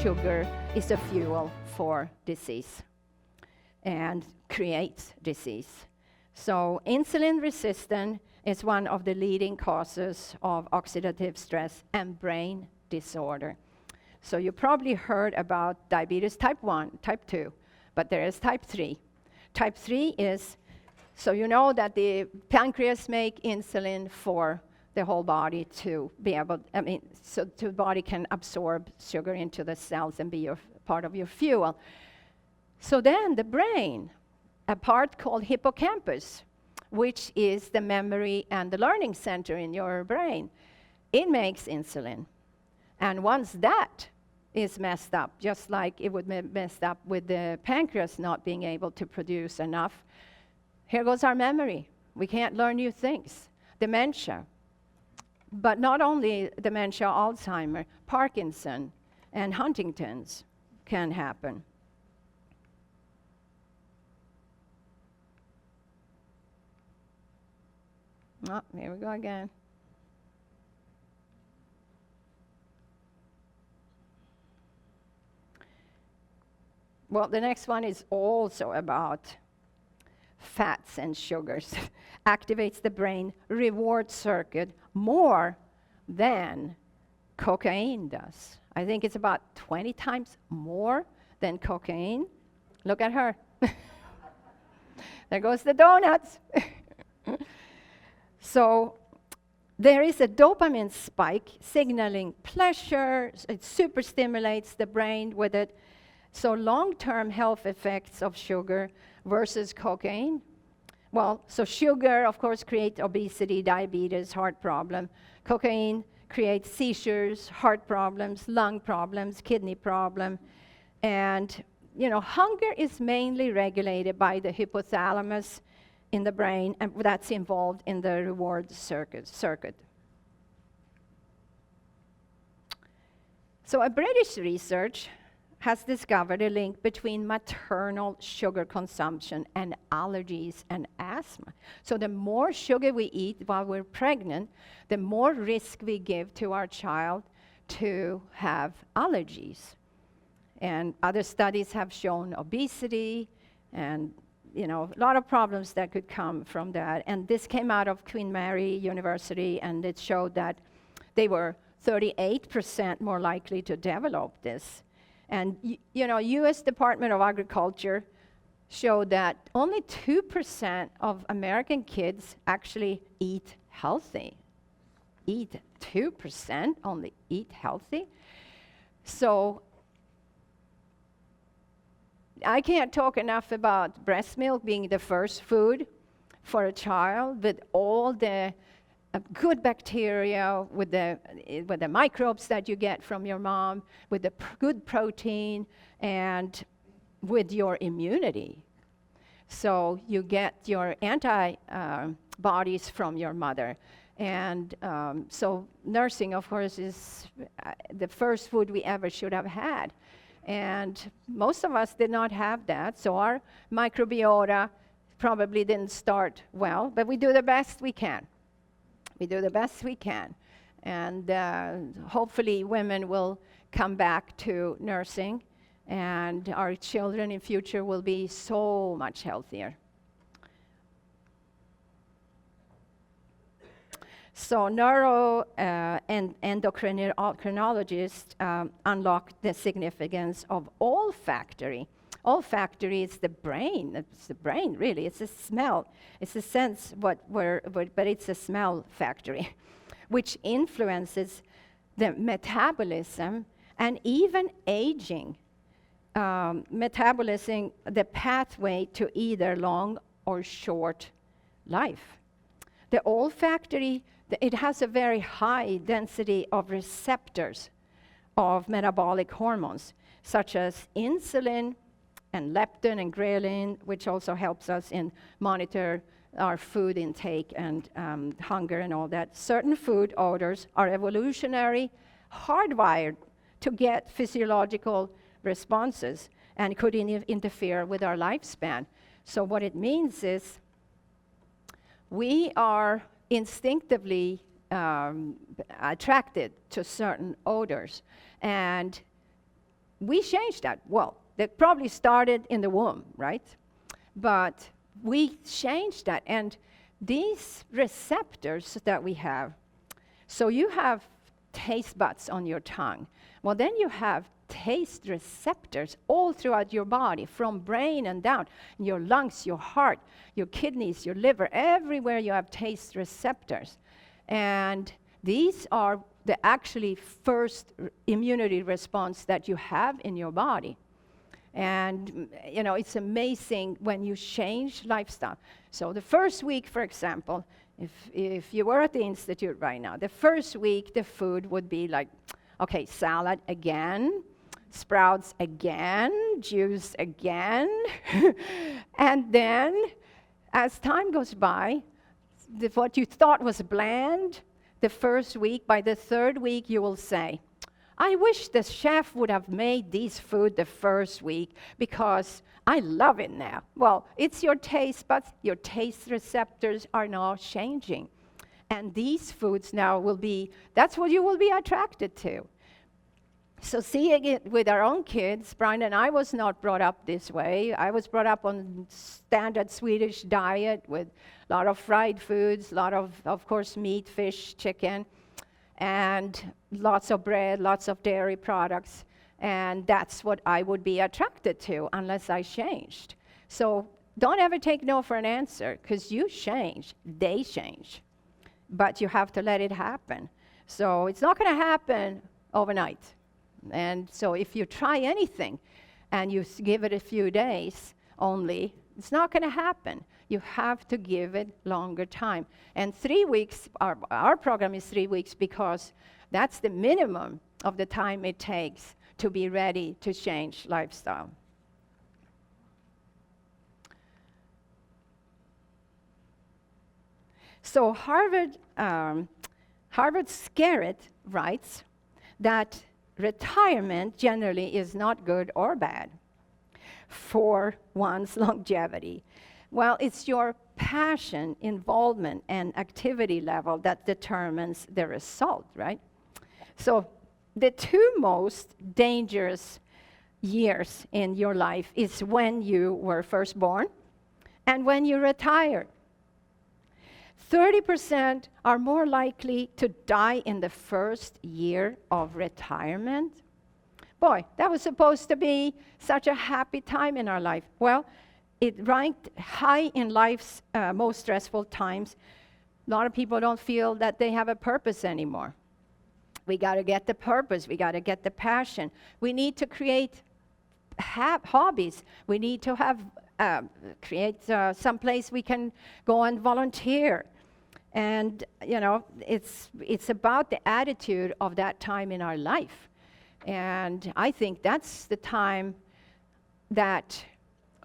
sugar is a fuel for disease and creates disease. So insulin resistance is one of the leading causes of oxidative stress and brain disorder. So you probably heard about diabetes type 1, type 2, but there is type 3. Type 3 is, so you know that the pancreas make insulin for the whole body to be able, so the body can absorb sugar into the cells and be part of your fuel. So then the brain, a part called hippocampus, which is the memory and the learning center in your brain, it makes insulin. And once that is messed up, just like it would be messed up with the pancreas not being able to produce enough, here goes our memory. We can't learn new things. Dementia. But not only dementia, Alzheimer, Parkinson, and Huntington's can happen. Oh, here we go again. Well, the next one is also about fats and sugars. Activates the brain reward circuit more than cocaine does. I think it's about 20 times more than cocaine. Look at her. There goes the donuts. So there is a dopamine spike signaling pleasure. It super stimulates the brain with it. So long-term health effects of sugar versus cocaine. Well, so sugar, of course, creates obesity, diabetes, heart problem. Cocaine creates seizures, heart problems, lung problems, kidney problem. And, hunger is mainly regulated by the hypothalamus in the brain, and that's involved in the reward circuit. So a British research has discovered a link between maternal sugar consumption and allergies and asthma. So the more sugar we eat while we're pregnant, the more risk we give to our child to have allergies. And other studies have shown obesity and a lot of problems that could come from that. And this came out of Queen Mary University, and it showed that they were 38% more likely to develop this. And U.S. Department of Agriculture showed that only 2% of American kids actually eat healthy. 2% only eat healthy. So I can't talk enough about breast milk being the first food for a child with all the good bacteria, with the microbes that you get from your mom, with the good protein, and with your immunity. So you get your antibodies from your mother. And so nursing, of course, is the first food we ever should have had. And most of us did not have that, so our microbiota probably didn't start well, but we do the best we can. We do the best we can. And hopefully women will come back to nursing, and our children in future will be so much healthier. So neuro and endocrinologists unlocked the significance of olfactory. Olfactory is the brain. It's the brain, really. It's a smell. It's a sense, but it's a smell factory, which influences the metabolism and even aging. Metabolizing the pathway to either long or short life. The olfactory, it has a very high density of receptors of metabolic hormones, such as insulin and leptin and ghrelin, which also helps us in monitor our food intake and hunger and all that. Certain food odors are evolutionary, hardwired to get physiological responses and could interfere with our lifespan. So what it means is we are instinctively attracted to certain odors. And we changed that. Well, that probably started in the womb, right? But we changed that. And these receptors that we have, so you have taste buds on your tongue. Well, then you have taste receptors all throughout your body, from brain and down, your lungs, your heart, your kidneys, your liver, everywhere you have taste receptors. And these are the actually first immunity response that you have in your body. And, you know, it's amazing when you change lifestyle. So the first week, for example, if you were at the Institute right now, the first week the food would be like, okay, salad again, sprouts again, juice again. And then, as time goes by, what you thought was bland the first week, by the third week you will say, I wish the chef would have made these food the first week because I love it now. Well, it's your taste buds, your taste receptors are now changing. And these foods now will be, that's what you will be attracted to. So seeing it with our own kids, Brian and I was not brought up this way. I was brought up on standard Swedish diet with a lot of fried foods, a lot of course, meat, fish, chicken, and lots of bread, lots of dairy products. And that's what I would be attracted to unless I changed. So don't ever take no for an answer, because you change, they change. But you have to let it happen. So it's not going to happen overnight. And so if you try anything and you give it a few days only, it's not going to happen. You have to give it longer time. And 3 weeks, our program is 3 weeks because that's the minimum of the time it takes to be ready to change lifestyle. So Harvard Scarrett writes that retirement generally is not good or bad for one's longevity. Well, it's your passion, involvement, and activity level that determines the result, right? So the two most dangerous years in your life is when you were first born and when you retire. 30% are more likely to die in the first year of retirement. Boy, that was supposed to be such a happy time in our life. Well, it ranked high in life's most stressful times. A lot of people don't feel that they have a purpose anymore. We got to get the purpose. We got to get the passion. We need to create hobbies. We need to have create some place we can go and volunteer. And, you know, it's about the attitude of that time in our life. And I think that's the time that,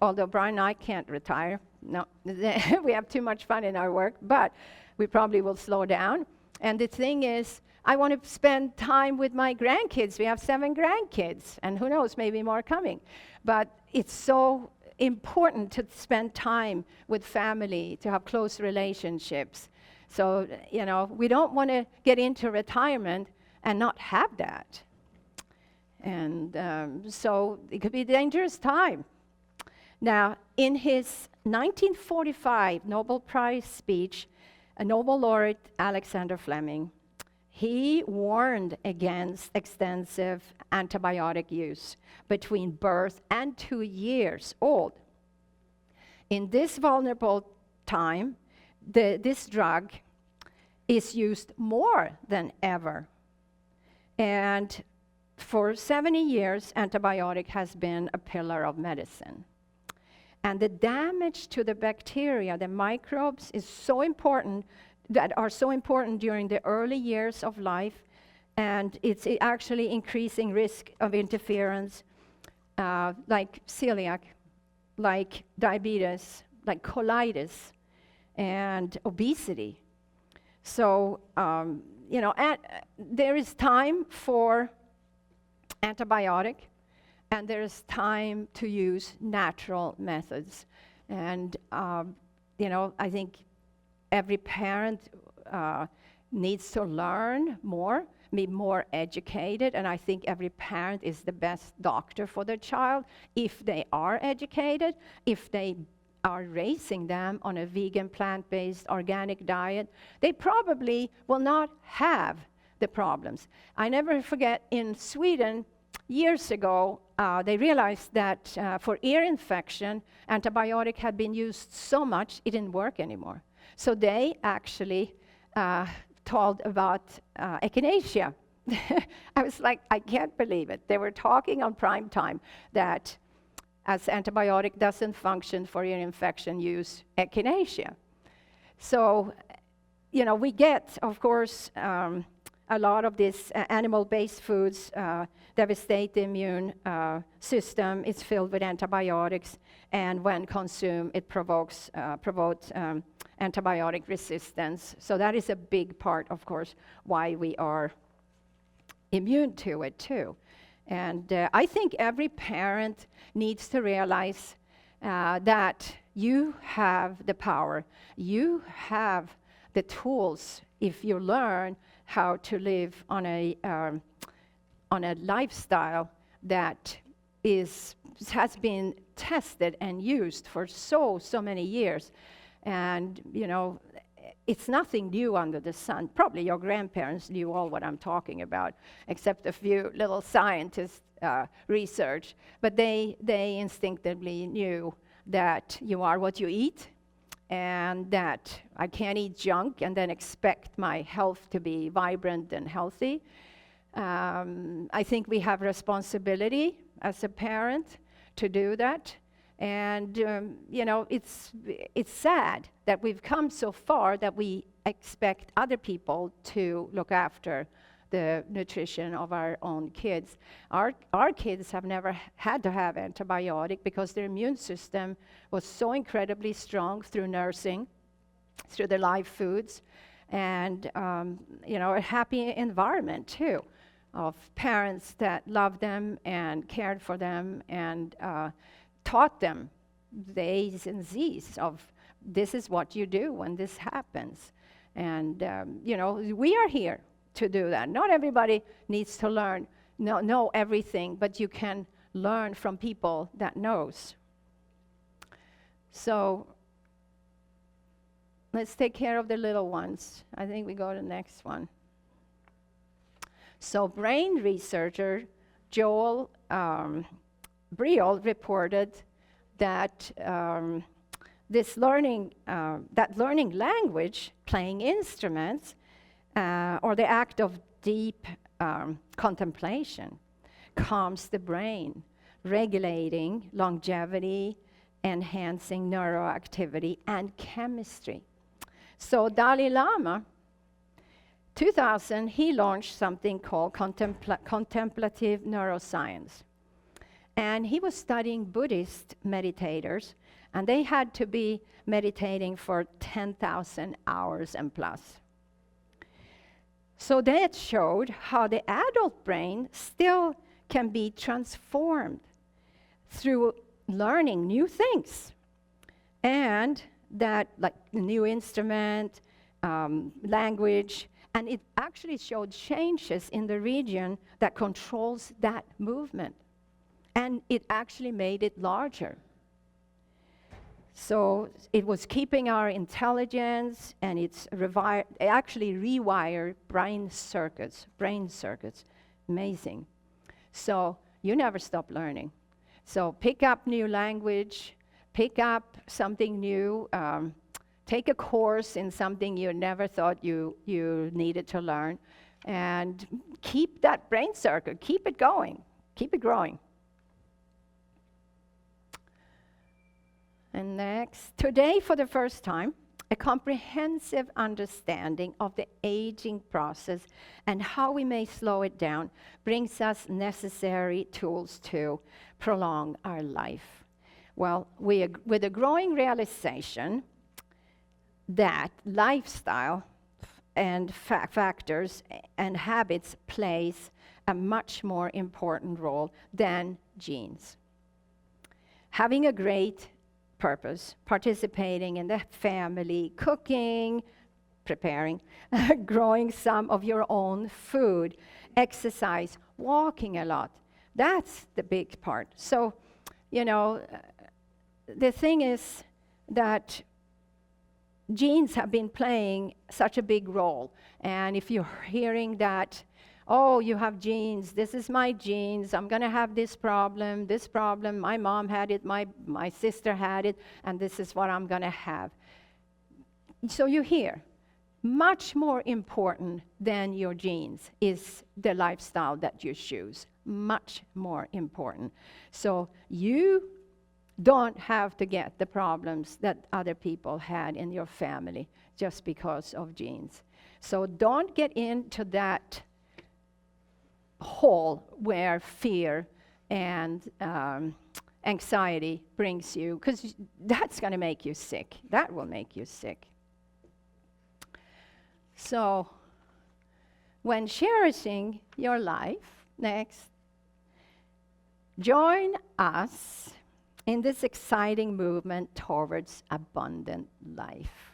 although Brian and I can't retire, no, we have too much fun in our work, but we probably will slow down. And the thing is, I want to spend time with my grandkids. We have 7 grandkids, and who knows, maybe more coming. But it's so important to spend time with family, to have close relationships. So, you know, we don't want to get into retirement and not have that. And so it could be a dangerous time. Now, in his 1945 Nobel Prize speech, a Nobel laureate, Alexander Fleming, he warned against extensive antibiotic use between birth and 2 years old. In this vulnerable time, this drug is used more than ever. And for 70 years, antibiotic has been a pillar of medicine. And the damage to the bacteria, the microbes, is so important, that are so important during the early years of life, and it's actually increasing risk of interference, like celiac, like diabetes, like colitis, and obesity. So, you know, there is time for antibiotic, and there is time to use natural methods. And, you know, I think every parent needs to learn more, be more educated, and I think every parent is the best doctor for their child if they are educated, if they are raising them on a vegan, plant-based, organic diet. They probably will not have the problems. I never forget, in Sweden, years ago, they realized that for ear infection, antibiotic had been used so much it didn't work anymore. So they actually told about echinacea. I was like, I can't believe it. They were talking on prime time that as antibiotic doesn't function for ear infection, use echinacea. So, we get, of course, a lot of these animal-based foods devastate the immune system. It's filled with antibiotics, and when consumed, it provokes antibiotic resistance. So that is a big part, of course, why we are immune to it too. And I think every parent needs to realize that you have the power, you have the tools if you learn how to live on a lifestyle that has been tested and used for so many years. And, it's nothing new under the sun. Probably your grandparents knew all what I'm talking about, except a few little scientists research. But they instinctively knew that you are what you eat, and that I can't eat junk and then expect my health to be vibrant and healthy. I think we have responsibility as a parent to do that. And, it's sad that we've come so far that we expect other people to look after the nutrition of our own kids. Our kids have never had to have antibiotic because their immune system was so incredibly strong through nursing, through the live foods, and, a happy environment too, of parents that loved them and cared for them and taught them the A's and Z's of this is what you do when this happens. And, we are here to do that. Not everybody needs to know everything, but you can learn from people that knows. So let's take care of the little ones. I think we go to the next one. So brain researcher Joel Briel reported that learning language, playing instruments, or the act of deep contemplation calms the brain, regulating longevity, enhancing neuroactivity, and chemistry. So Dalai Lama, 2000, he launched something called contemplative neuroscience. And he was studying Buddhist meditators, and they had to be meditating for 10,000 hours and plus. So that showed how the adult brain still can be transformed through learning new things. And that, like the new instrument, language, and it actually showed changes in the region that controls that movement. And it actually made it larger. So it was keeping our intelligence, and it actually rewired brain circuits. Amazing. So you never stop learning. So pick up new language, pick up something new, take a course in something you never thought you needed to learn, and keep that brain circuit, keep it going, keep it growing. And next, today for the first time, a comprehensive understanding of the aging process and how we may slow it down brings us necessary tools to prolong our life. Well, with a growing realization that lifestyle and factors and habits plays a much more important role than genes. Having a great purpose, participating in the family, cooking, preparing, growing some of your own food, exercise, walking a lot. That's the big part. So, the thing is that genes have been playing such a big role. And if you're hearing that, oh, you have genes, this is my genes, I'm going to have this problem, my mom had it, my sister had it, and this is what I'm going to have. So you hear, much more important than your genes is the lifestyle that you choose. Much more important. So you don't have to get the problems that other people had in your family just because of genes. So don't get into that hole where fear and anxiety brings you, because that's going to make you sick. That will make you sick. So when cherishing your life, next, join us in this exciting movement towards abundant life.